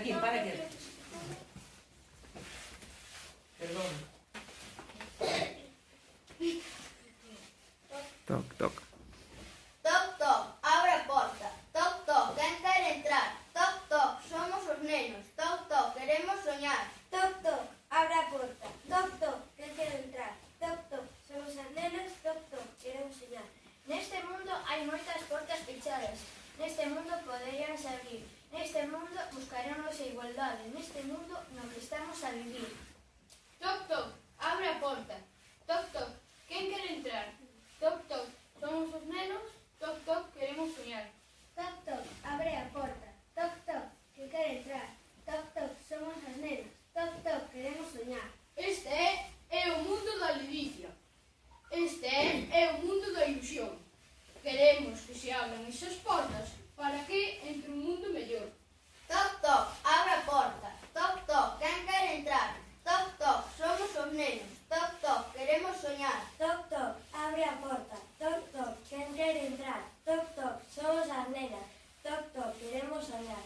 aquí, para aquí. Perdón. Toc, toc. Toc, toc, abre a porta. Toc, toc, quen quere entrar? Toc, toc, somos os nenos. Toc, toc, queremos soñar. Toc, toc, abre a porta. Toc, toc, quen quere entrar? Toc, toc, somos as nenas. Toc, toc, queremos soñar. Neste mundo hai moitas portas pechadas. Neste mundo poderíanse abrir. Neste mundo buscaremos a igualdade. Neste mundo no que estamos a vivir. Toc, toc, abre a porta. Toc, toc, quen quere entrar? Toc, toc, somos os nenos. Toc, toc, queremos soñar. Toc, toc, abre a porta. Toc, toc, quen quere entrar? Toc, toc, somos as nenas. Toc, toc, queremos soñar. Este é o mundo da ledicia. Este é o mundo da ilusión. Queremos que se abran esas portas para que entre un mundo mellor. Toc, toc, abre a porta. Toc, toc, quen quere entrar? Toc, toc, somos os nenos. Toc, toc, queremos soñar. Toc, toc, abre a porta. Toc, toc, quen quere entrar? Toc, toc, somos as nenas. Toc, toc, queremos soñar.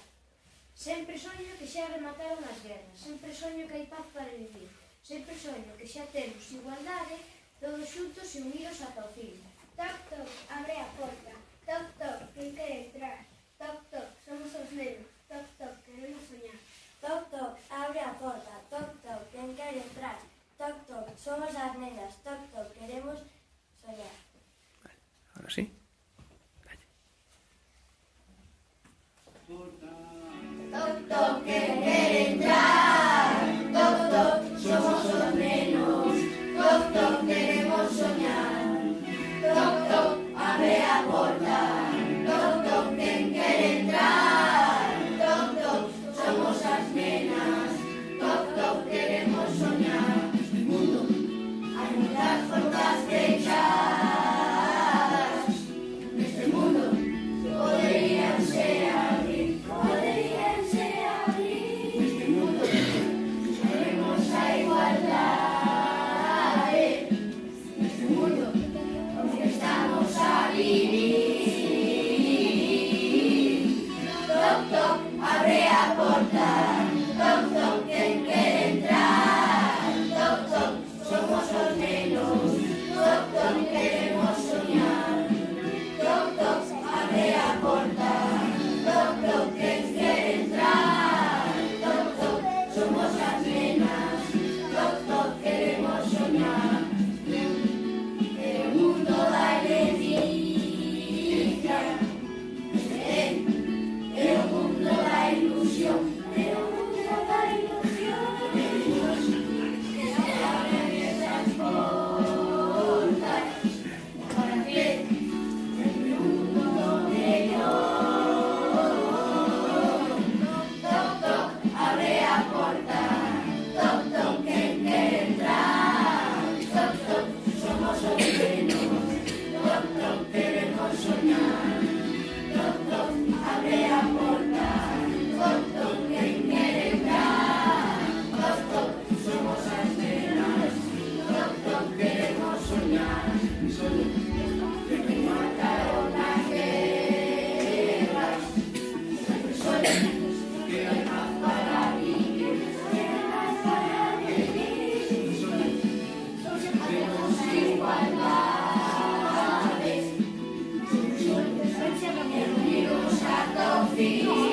Sempre soño que xa remataron as guerras. Sempre soño que hai paz para vivir. Sempre soño que xa temos igualdade, todos xuntos e unidos ata o fin. Toc, toc, abre a porta. Toc, toc, quen quere entrar? Toc, toc, somos os nenos. Toc, toc, queremos soñar. Toc, toc, abre a porta. Toc, toc, quen quere entrar? Toc, toc, somos as nenas. Toc, toc, queremos soñar. Ahora sí. Toc, toc, quen quere entrar? Toc, toc, somos os nenos. Toc, toc, queremos soñar. Toc, toc, abre a porta. Toc, toc, quen quere entrar? Toc, toc, somos as nenas. Toc, toc, queremos soñar. Neste mundo hai moitas portas pechadas. Neste mundo poderíanse abrir. Poderíanse abrir. Neste mundo queremos a igualdade. Neste mundo onde estamos a vivir. Toc, toc, abre a porta. Toc, toc, quen quere entrar? Toc, toc, somos os nenos. Toc, toc, queremos soñar. Toc, toc, abre a porta. Toc, toc, quen quere entrar? Toc, toc, somos as nenas. Toc, toc, queremos soñar. É o mundo da ledicia. É o mundo da ilusión. É o mundo da ilusión. Queremos que se abran esas portas para que entre un mundo mellor. Toc, toc, abre a porta. Toc, toc, quen quere entrar? Toc, toc, somos os nenos. Toc, toc, queremos soñar. Toc, toc, abre a porta. Toc, toc, quen quere entrar? Toc, toc, somos as nenas. Toc, toc, queremos soñar. Que me mataron las guerras. Siempre soñé que hay paz para vivir. Que hay paz para vivir. Queremos igualdades. Unidos hasta o fin.